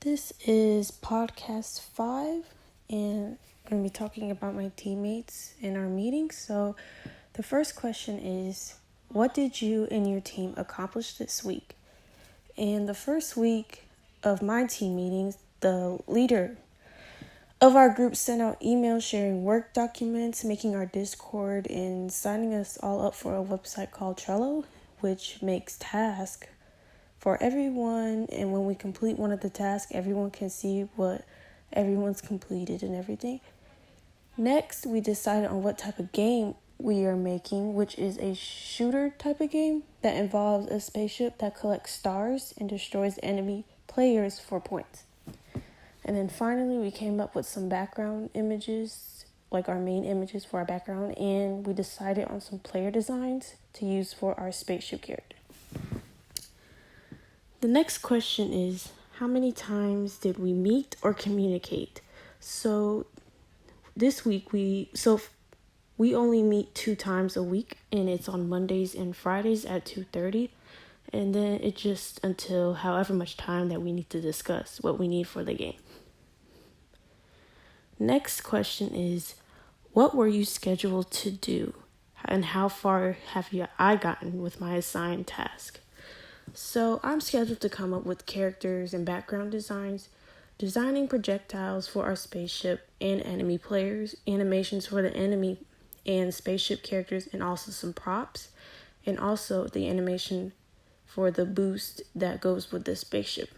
This is podcast 5, and I'm going to be talking about my teammates in our meeting. So, the first question is, what did you and your team accomplish this week? And the first week of my team meetings, the leader of our group sent out emails sharing work documents, making our Discord, and signing us all up for a website called Trello, which makes tasks for everyone, and when we complete one of the tasks, everyone can see what everyone's completed and everything. Next, we decided on what type of game we are making, which is a shooter type of game that involves a spaceship that collects stars and destroys enemy players for points. And then finally, we came up with some background images, like our main images for our background, and we decided on some player designs to use for our spaceship character. The next question is, how many times did we meet or communicate? So this week we only meet 2 times a week, and it's on Mondays and Fridays at 2:30, and then it's just until however much time that we need to discuss what we need for the game. Next question is, what were you scheduled to do, and how far have I gotten with my assigned task? So I'm scheduled to come up with characters and background designs, designing projectiles for our spaceship and enemy players, animations for the enemy and spaceship characters, and also some props, and also the animation for the boost that goes with the spaceship.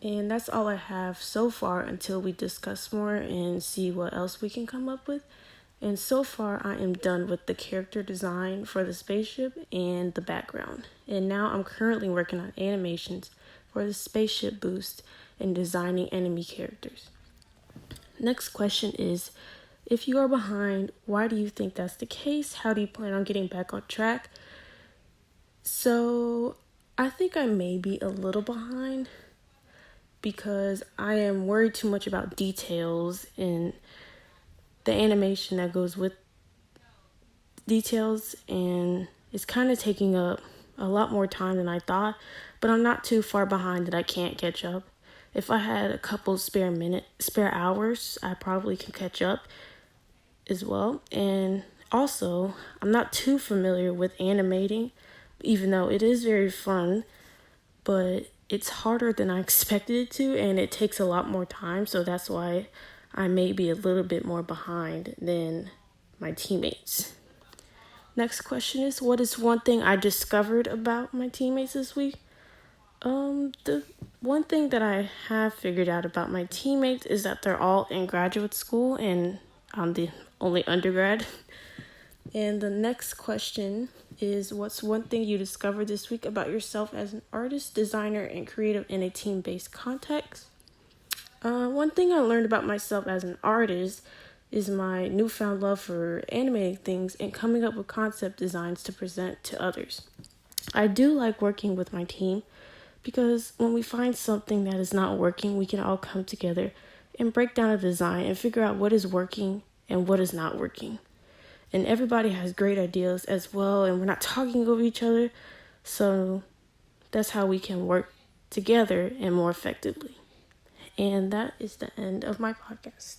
And that's all I have so far until we discuss more and see what else we can come up with. And so far, I am done with the character design for the spaceship and the background. And now I'm currently working on animations for the spaceship boost and designing enemy characters. Next question is, if you are behind, why do you think that's the case? How do you plan on getting back on track? So I think I may be a little behind because I am worried too much about details and the animation that goes with details, and it's kind of taking up a lot more time than I thought, but I'm not too far behind that I can't catch up. If I had a couple spare hours, I probably can catch up as well. And also, I'm not too familiar with animating, even though it is very fun, but it's harder than I expected it to, and it takes a lot more time, so that's why I may be a little bit more behind than my teammates. Next question is, what is one thing I discovered about my teammates this week? The one thing that I have figured out about my teammates is that they're all in graduate school, and I'm the only undergrad. And the next question is, what's one thing you discovered this week about yourself as an artist, designer, and creative in a team-based context? One thing I learned about myself as an artist is my newfound love for animating things and coming up with concept designs to present to others. I do like working with my team because when we find something that is not working, we can all come together and break down a design and figure out what is working and what is not working. And everybody has great ideas as well, and we're not talking over each other, so that's how we can work together and more effectively. And that is the end of my podcast.